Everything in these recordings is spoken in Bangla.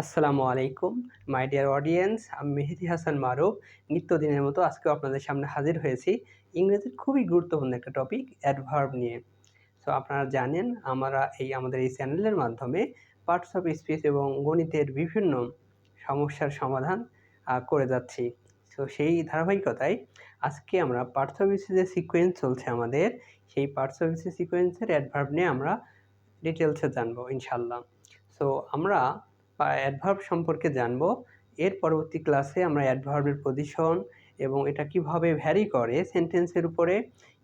আসসালামু আলাইকুম মাই ডিয়ার অডিয়েন্স। আমি মেহেদী হাসান মারুফ। নিত্যদিনের মতো আজকেও আপনাদের সামনে হাজির হয়েছি ইংরেজির খুবই গুরুত্বপূর্ণ একটা টপিক অ্যাডভার্ব নিয়ে। সো আপনারা জানেন আমাদের এই চ্যানেলের মাধ্যমে পার্টস অফ স্পিচ এবং গণিতের বিভিন্ন সমস্যার সমাধান করে যাচ্ছি। সো সেই ধারাবাহিকতায় আজকে আমরা পার্টস অফ স্পিচের যে সিকোয়েন্স চলছে আমাদের, সেই পার্টস অফ স্পিচ সিকোয়েন্সের অ্যাডভার্ব নিয়ে আমরা ডিটেলসে জানবো ইনশাল্লাহ। সো আমরা অ্যাডভার্ব সম্পর্কে জানবো। এর পরবর্তী ক্লাসে আমরা অ্যাডভার্বের পজিশন এবং এটা কিভাবে ভ্যারি করে সেন্টেন্সের উপরে,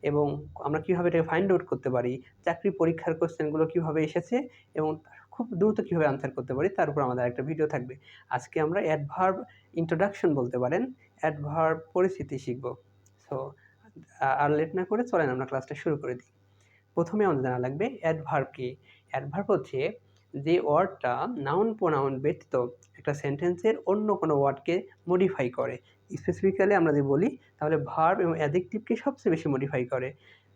এবং আমরা কিভাবে এটাকে ফাইন্ড আউট করতে পারি, চাকরি পরীক্ষার কোশ্চেনগুলো কিভাবে এসেছে এবং খুব দ্রুত কিভাবে আনসার করতে পারি, তার উপর আমাদের একটা ভিডিও থাকবে। আজকে আমরা অ্যাডভার্ব ইন্ট্রোডাকশন বলতে পারেন, অ্যাডভার্ব পরিস্থিতি শিখব। সো আর লেট না করে চলেন আমরা ক্লাসটা শুরু করে দিই। প্রথমে আমাদের জানা লাগবে অ্যাডভার্ব কি। অ্যাডভার্ব হচ্ছে যে ওয়ার্ডটা নাউন প্রোনাউন ব্যতীত একটা সেন্টেন্সের অন্য কোনো ওয়ার্ডকে মডিফাই করে। স্পেসিফিক্যালি আমরা যদি বলি তাহলে ভার্ব এবং অ্যাডজেক্টিভকে সবচেয়ে বেশি মডিফাই করে।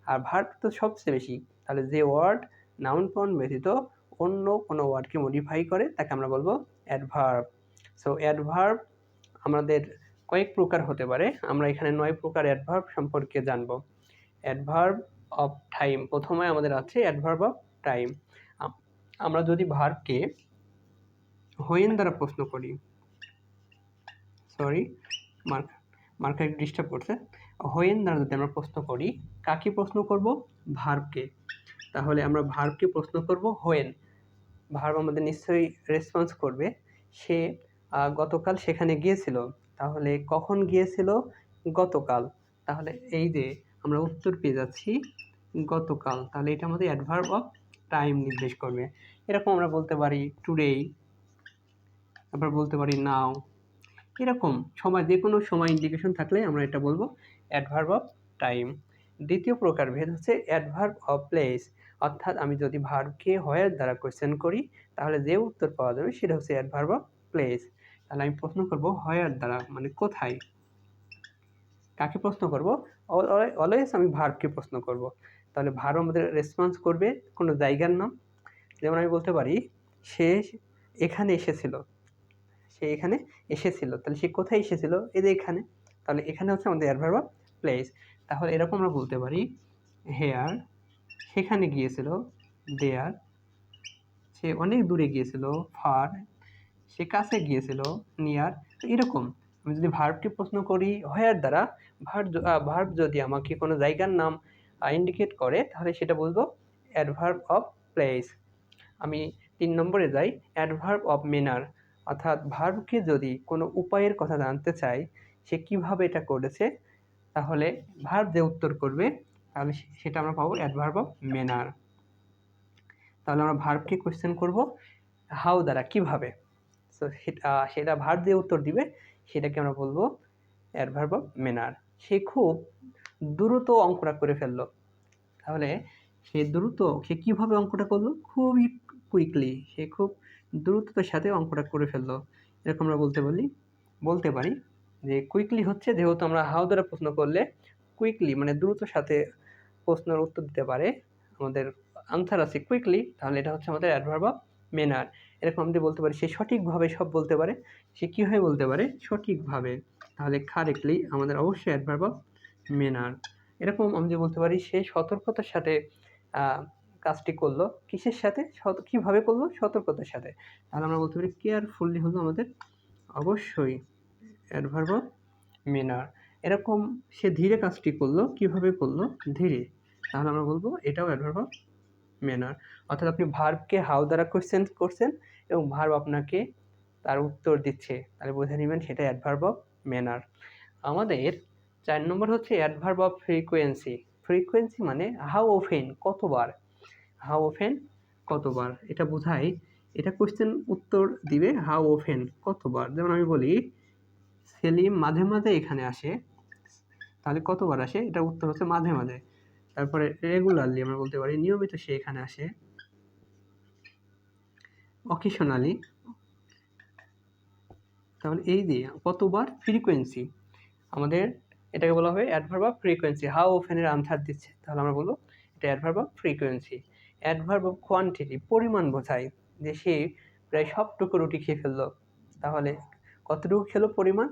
আর ভার্ব তো সবচেয়ে বেশি, তাহলে যে ওয়ার্ড নাউন প্রোনাউন ব্যতীত অন্য কোনো ওয়ার্ডকে মডিফাই করে তাকে আমরা বলবো অ্যাডভার্ব। সো অ্যাডভার্ব আমাদের কয়েক প্রকার হতে পারে। আমরা এখানে 9 প্রকার অ্যাডভার্ব সম্পর্কে জানব। অ্যাডভার্ব অফ টাইম প্রথমে আমাদের আছে অ্যাডভার্ব অফ টাইম। আমরা যদি ভার্বকে হোয়েন দ্বারা প্রশ্ন করি, সরি মার্কার একটু ডিস্টার্ব করছে। হোয়েন দ্বারা যদি আমরা প্রশ্ন করি, কাকে প্রশ্ন করব? ভার্বকে। তাহলে আমরা ভার্বকে প্রশ্ন করব হোয়েন। ভার্ব আমাদের নিশ্চয়ই রেসপন্স করবে, সে গতকাল সেখানে গিয়েছিল। তাহলে কখন গিয়েছিল? গতকাল। তাহলে এই যে আমরা উত্তর পেয়ে যাচ্ছি গতকাল, তাহলে এটা আমাদের অ্যাডভার্ব অফ টাইম নির্দেশ করবে। এরকম আমরা বলতে পারি টুডেই, তারপর বলতে পারি নাও। এরকম সময়, যে কোনো সময় ইন্ডিকেশন থাকলে আমরা এটা বলবো অ্যাডভার্ব অফ টাইম। দ্বিতীয় প্রকারভেদ হচ্ছে অ্যাডভার্ব অফ প্লেস। অর্থাৎ আমি যদি ভার্বকে হোয়ার দ্বারা কোয়েশ্চেন করি তাহলে যে উত্তর পাওয়া যাবে সেটা হচ্ছে অ্যাডভার্ব অফ প্লেস। তাহলে আমি প্রশ্ন করব হোয়ার দ্বারা, মানে কোথায়। কাকে প্রশ্ন করব? অলওয়েজ আমি ভার্বকে প্রশ্ন করব। তাহলে ভার্ব আমাদের রেসপন্স করবে কোনো জায়গার নাম। যেমন আমি বলতে পারি সে এখানে এসেছিল, সে এখানে এসেছিল, তাহলে সে কোথায় এসেছিল? এই যে এখানে। তাহলে এখানে হচ্ছে আমাদের অ্যাডভার্ব অফ প্লেস। তাহলে এরকম আমরা বলতে পারি হেয়ার, সেখানে গিয়েছিল। দেয়ার, সে অনেক দূরে গিয়েছিল। ফার, সে কাছে গিয়েছিল। নিয়ার। তো এরকম আমি যদি ভার্বকে প্রশ্ন করি হোয়ার দ্বারা, ভার্ব যদি আমাকে কোনো জায়গার নাম ইন্ডিকেট করে তাহলে সেটা বলবো অ্যাডভার্ব অফ প্লেস। আমি 3 নম্বরে যাই, অ্যাডভার্ব অফ ম্যানার। অর্থাৎ ভার্বকে যদি কোনো উপায়ের কথা জানতে চাই, সে কিভাবে এটা করেছে, তাহলে ভার্ব যে উত্তর করবে তাহলে সেটা আমরা পাবো অ্যাডভার্ব অফ ম্যানার। তাহলে আমরা ভার্বকে কোয়েশ্চেন করব হাউ দ্বারা, কিভাবে। সো সেটা ভার্ব দিয়ে উত্তর দিবে, সেটাকে আমরা বলবো অ্যাডভার্ব অফ ম্যানার। সে খুব দ্রুত অঙ্কটা করে ফেললো। তাহলে সে কীভাবে অঙ্কটা করলো? খুবই কুইকলি, সে খুব দ্রুততার সাথে অঙ্কটা করে ফেললো। এরকম আমরা বলতে পারি যে কুইকলি হচ্ছে, যেহেতু আমরা হাউ দ্বারা প্রশ্ন করলে কুইকলি মানে দ্রুতর সাথে প্রশ্নের উত্তর দিতে পারে, আমাদের আনসার আছে কুইকলি, তাহলে এটা হচ্ছে আমাদের অ্যাডভার্ব অফ ম্যানার। এরকম আমরা বলতে পারি সে সঠিকভাবে সব বলতে পারে। সে কীভাবে বলতে পারে? সঠিকভাবে। তাহলে কারেক্টলি আমাদের অবশ্যই অ্যাডভার্ব অফ ম্যানার। এরকম আমি যে বলতে পারি সে সতর্কতার সাথে কাজটি করলো। কিসের সাথে? কীভাবে করলো? সতর্কতার সাথে। তাহলে আমরা বলতে পারি কেয়ারফুলি হলো আমাদের অবশ্যই অ্যাডভার্ব অফ ম্যানার। এরকম সে ধীরে কাজটি করলো। কিভাবে করলো? ধীরে। তাহলে আমরা বলবো এটাও অ্যাডভার্ব অফ ম্যানার। অর্থাৎ আপনি ভার্বকে হাউ দ্বারা কোয়েশ্চেন করছেন এবং ভার্ব আপনাকে তার উত্তর দিচ্ছে, তাহলে বুঝে নেবেন সেটা অ্যাডভার্ব অফ ম্যানার। আমাদের 4 নম্বর হচ্ছে অ্যাডভার্ব অফ ফ্রিকোয়েন্সি। ফ্রিকোয়েন্সি মানে হাউ অফেন, কতবার। হাউ অফেন, কতবার, এটা বোঝায়। এটা কোয়েশ্চেন উত্তর দিবে হাউ অফেন, কতবার। যেমন আমি বলি সেলিম মাঝে মাঝে এখানে আসে, তাহলে কতবার আসে? এটা উত্তর হচ্ছে মাঝে মাঝে। তারপরে রেগুলারলি আমরা বলতে পারি নিয়মিত সে এখানে আসে। অকেশনালি, তাহলে এই যে কতবার, ফ্রিকোয়েন্সি, আমাদের এটাকে বলা হবে অ্যাডভার্ব অফ ফ্রিকোয়েন্সি। হাউ অফেনের আনসার দিচ্ছে, তাহলে আমরা বলবো এটা adverb of frequency. Adverb of quantity, পরিমাণ বোঝায়, যে সে প্রায় সবটুকু রুটি খেয়ে ফেললো। তাহলে কতটুকু খেলো পরিমাণ?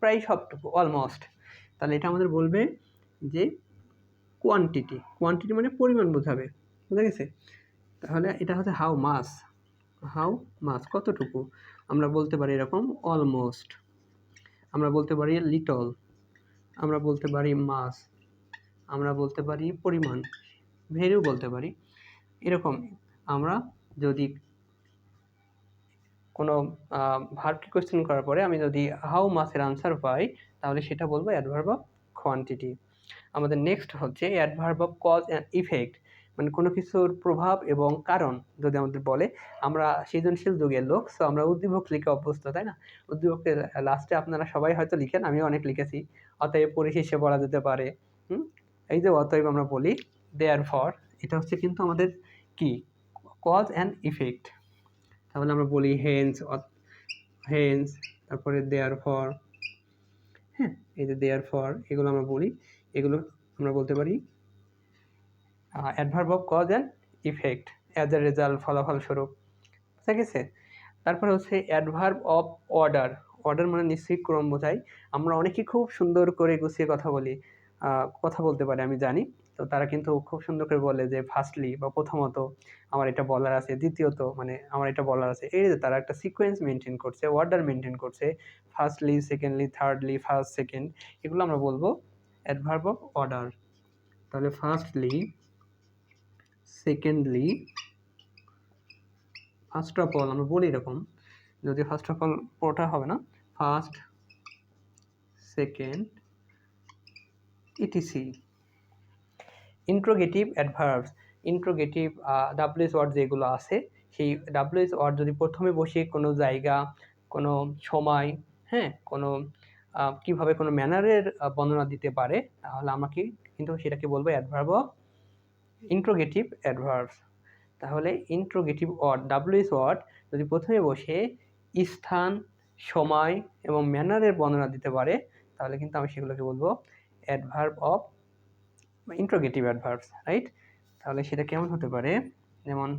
প্রায় সবটুকু, অলমোস্ট। তাহলে এটা আমাদের বলবে যে কোয়ান্টিটি। কোয়ান্টিটি মানে পরিমাণ বোঝাবে, বুঝা গেছে? তাহলে এটা হচ্ছে হাউ মাছ কতটুকু। আমরা বলতে পারি এরকম অলমোস্ট, আমরা বলতে পারি লিটল, আমরা বলতে পারি মাস, আমরা বলতে পারি পরিমাণ, ভেরিও বলতে পারি। এরকম আমরা যদি কোনো ভার্বকে কোয়েশ্চেন করার পরে আমি যদি হাউ মাসের আনসার পাই, তাহলে সেটা বলবো অ্যাডভার্ব অফ কোয়ান্টিটি। আমাদের নেক্সট হচ্ছে adverb of cause and effect, মানে কোনো কিছুর প্রভাব এবং কারণ যদি আমাদের বলে। আমরা সৃজনশীল যুগের লোক, সো আমরা উদ্দীপক লিখে অভ্যস্ত, তাই না? উদ্দীপকের লাস্টে আপনারা সবাই হয়তো লিখেন, আমিও অনেক লিখেছি। অতএব পরিশেষে বলা যেতে পারে। এই যে অতএব আমরা বলি দেয়ারফর, এটা হচ্ছে কিন্তু আমাদের কি কজ অ্যান্ড ইফেক্ট। তাহলে আমরা বলি হেন্স, তারপরে দেয়ারফর, হ্যাঁ, এই যে দেয়ারফর, এগুলো আমরা বলি, এগুলো আমরা বলতে পারি adverb of cause and effect, as a result, ফলাফলস্বরূপ। ঠিক আছে? তারপরে হচ্ছে অ্যাডভার্ব অফ অর্ডার। অর্ডার মানে নিশ্চয়ই ক্রম বোঝায়। আমরা অনেকেই খুব সুন্দর করে গুছিয়ে কথা বলি, কথা বলতে পারে আমি জানি। তো তারা কিন্তু খুব সুন্দর করে বলে যে ফার্স্টলি বা প্রথমত আমার এটা বলার আছে, দ্বিতীয়ত মানে আমার এটা বলার আছে। এই যে তারা একটা সিকোয়েন্স মেনটেন করছে, অর্ডার মেনটেন করছে, firstly, secondly, thirdly, first, second, এগুলো আমরা বলবো অ্যাডভার্ব অফ অর্ডার। তাহলে firstly, secondly, first of all আমরা বলি এরকম, যদি ফার্স্ট অফ অল পুরোটা হবে না, first, second, ETC. Interrogative adverbs, interrogative WS word যেগুলো আছে, সেই ডাব্লিউএস ওয়ার্ড যদি প্রথমে বসে কোনো জায়গা, কোনো সময়, হ্যাঁ, কোনো কীভাবে কোনো ম্যানারের বর্ণনা দিতে পারে, তাহলে আমাকে কিন্তু সেটাকে বলবো অ্যাডভার্ব অফ ইন্ট্রোগেটিভ অ্যাডভার্বস। তাহলে ইন্ট্রোগেটিভ ওয়ার্ড, ডাব্লিউএস ওয়ার্ড যদি প্রথমে বসে স্থান, সময় এবং ম্যানারের বর্ণনা দিতে পারে, তাহলে কিন্তু আমি সেগুলোকে বলবো adverb of interrogative adverbs, right? তাহলে সেটা কেমন হতে পারে? যেমন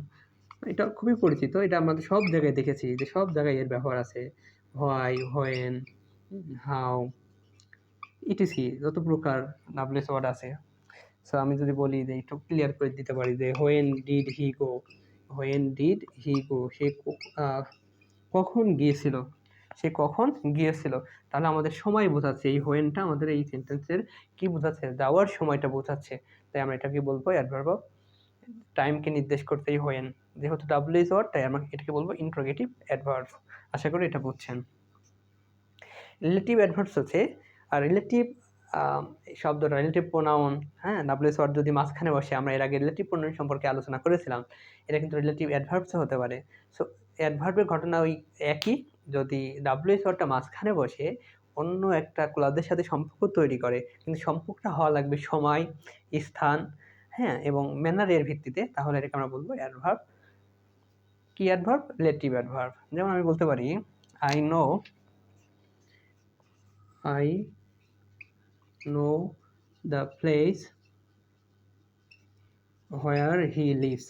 এটা খুবই পরিচিত, এটা আমাদের সব জায়গায় দেখেছি যে সব জায়গায় এর ব্যবহার আছে। হোয়াই, হোয়েন, হাউ, ইটিসি, যত প্রকার ডাব্লিউএস ওয়ার্ড আছে। সো আমি যদি বলি যে একটু ক্লিয়ার করে দিতে পারি যে when did he go, when did he go, সে কখন গিয়েছিল, সে কখন গিয়েছিল, তাহলে আমাদের সময় বোঝাচ্ছে। এই হোয়েনটা আমাদের এই সেন্টেন্সের কি বোঝাচ্ছে? যাওয়ার সময়টা বোঝাচ্ছে। তাই আমরা এটাকে বলবো অ্যাডভার্ব অফ টাইমকে নির্দেশ করতে এই হোয়েন, যেহেতু ডাব্লিউএস ওয়ার্ড, তাই আমরা এটাকে বলবো ইন্ট্রোগেটিভ অ্যাডভার্ব। আশা করি এটা বুঝছেন। রিলেটিভ অ্যাডভার্বস হচ্ছে, আর রিলেটিভ শব্দটা রিলেটিভ প্রোনাউন, হ্যাঁ, ডাব্লিউএস ওয়ার্ড যদি মাঝখানে বসে, আমরা এর আগে রিলেটিভ প্রোনাউন সম্পর্কে আলোচনা করেছিলাম, এটা কিন্তু রিলেটিভ অ্যাডভার্বসও হতে পারে। সো অ্যাডভার্বের ঘটনা ওই একই, যদি ডাব্লিউএস ওয়ার্ডটা মাঝখানে বসে অন্য একটা ক্লজের সাথে সম্পর্ক তৈরি করে, কিন্তু সম্পর্কটা হওয়া লাগবে সময়, স্থান, হ্যাঁ, এবং ম্যানারের ভিত্তিতে, তাহলে এটাকে আমরা বলবো অ্যাডভার্ব। কি অ্যাডভার্ব? Relative adverb. যেমন আমি বলতে পারি I know the place where he lives.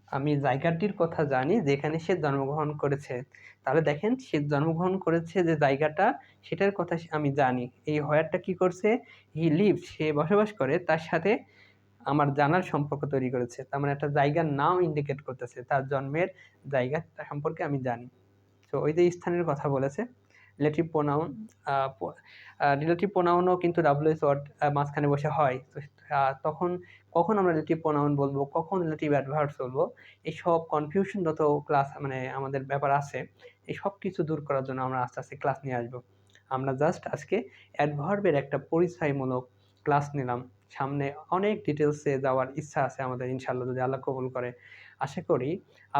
আমি জায়গাটির কথা জানি যেখানে সে জন্মগ্রহণ করেছে। তাহলে দেখেন, সে জন্মগ্রহণ করেছে যে জায়গাটা, সেটার কথা আমি জানি। এই হোয়ারটা কি করছে? হি লিভস, সে বসবাস করে, তার সাথে আমার জানার সম্পর্ক তৈরি করেছে। তার মানে একটা জায়গার নাম ইন্ডিকেট করতেছে, তার জন্মের জায়গা সম্পর্কে আমি জানি। তো ওই যে স্থানের কথা বলেছে। রিলেটিভ প্রোনাউন, রিলেটিভ প্রোনাউনও কিন্তু ডাব্লিউএস ওয়ার্ড মাঝখানে বসে হয়। তো তখন কখন আমরা রিলেটিভ প্রোনাউন বলবো, কখন রিলেটিভ অ্যাডভার্বস বলবো, এইসব কনফিউশন যত ক্লাস মানে আমাদের ব্যাপার আছে, এই সব কিছু দূর করার জন্য আমরা আস্তে আস্তে ক্লাস নিয়ে আসবো। আমরা জাস্ট আজকে অ্যাডভার্বের একটা পরিচয়মূলক ক্লাস নিলাম। সামনে অনেক ডিটেলসে যাওয়ার ইচ্ছা আছে আমাদের, ইনশাআল্লাহ, যদি আল্লাহ কবুল করে। আশা করি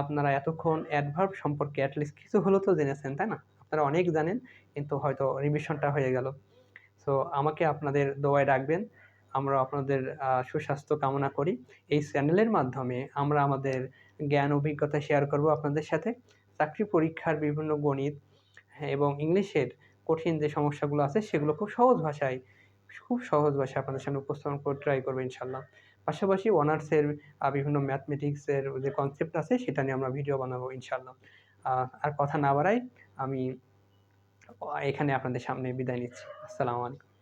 আপনারা এতক্ষণ অ্যাডভার্ব সম্পর্কে অ্যাটলিস্ট কিছু হলেও তো জেনেছেন, তাই না? আপনারা অনেক জানেন, কিন্তু হয়তো রিভিশনটা হয়ে গেল। সো আমাকে আপনাদের দোয়ায় রাখবেন। আমরা আপনাদের সুস্বাস্থ্য কামনা করি। এই চ্যানেলের মাধ্যমে আমরা আমাদের জ্ঞান অভিজ্ঞতা শেয়ার করব আপনাদের সাথে। চাকরি পরীক্ষার বিভিন্ন গণিত, হ্যাঁ, এবং ইংলিশের কঠিন যে সমস্যাগুলো আছে সেগুলো খুব সহজ ভাষায় আপনাদের সামনে উপস্থাপন করে ট্রাই করবো ইনশাআল্লাহ। পাশাপাশি অনার্সের বিভিন্ন ম্যাথমেটিক্সের যে কনসেপ্ট আছে সেটা নিয়ে আমরা ভিডিও বানাবো ইনশাআল্লাহ। আর কথা না বাড়াই আমি এখানে আপনাদের সামনে বিদায় নিচ্ছি। আসসালামু আলাইকুম।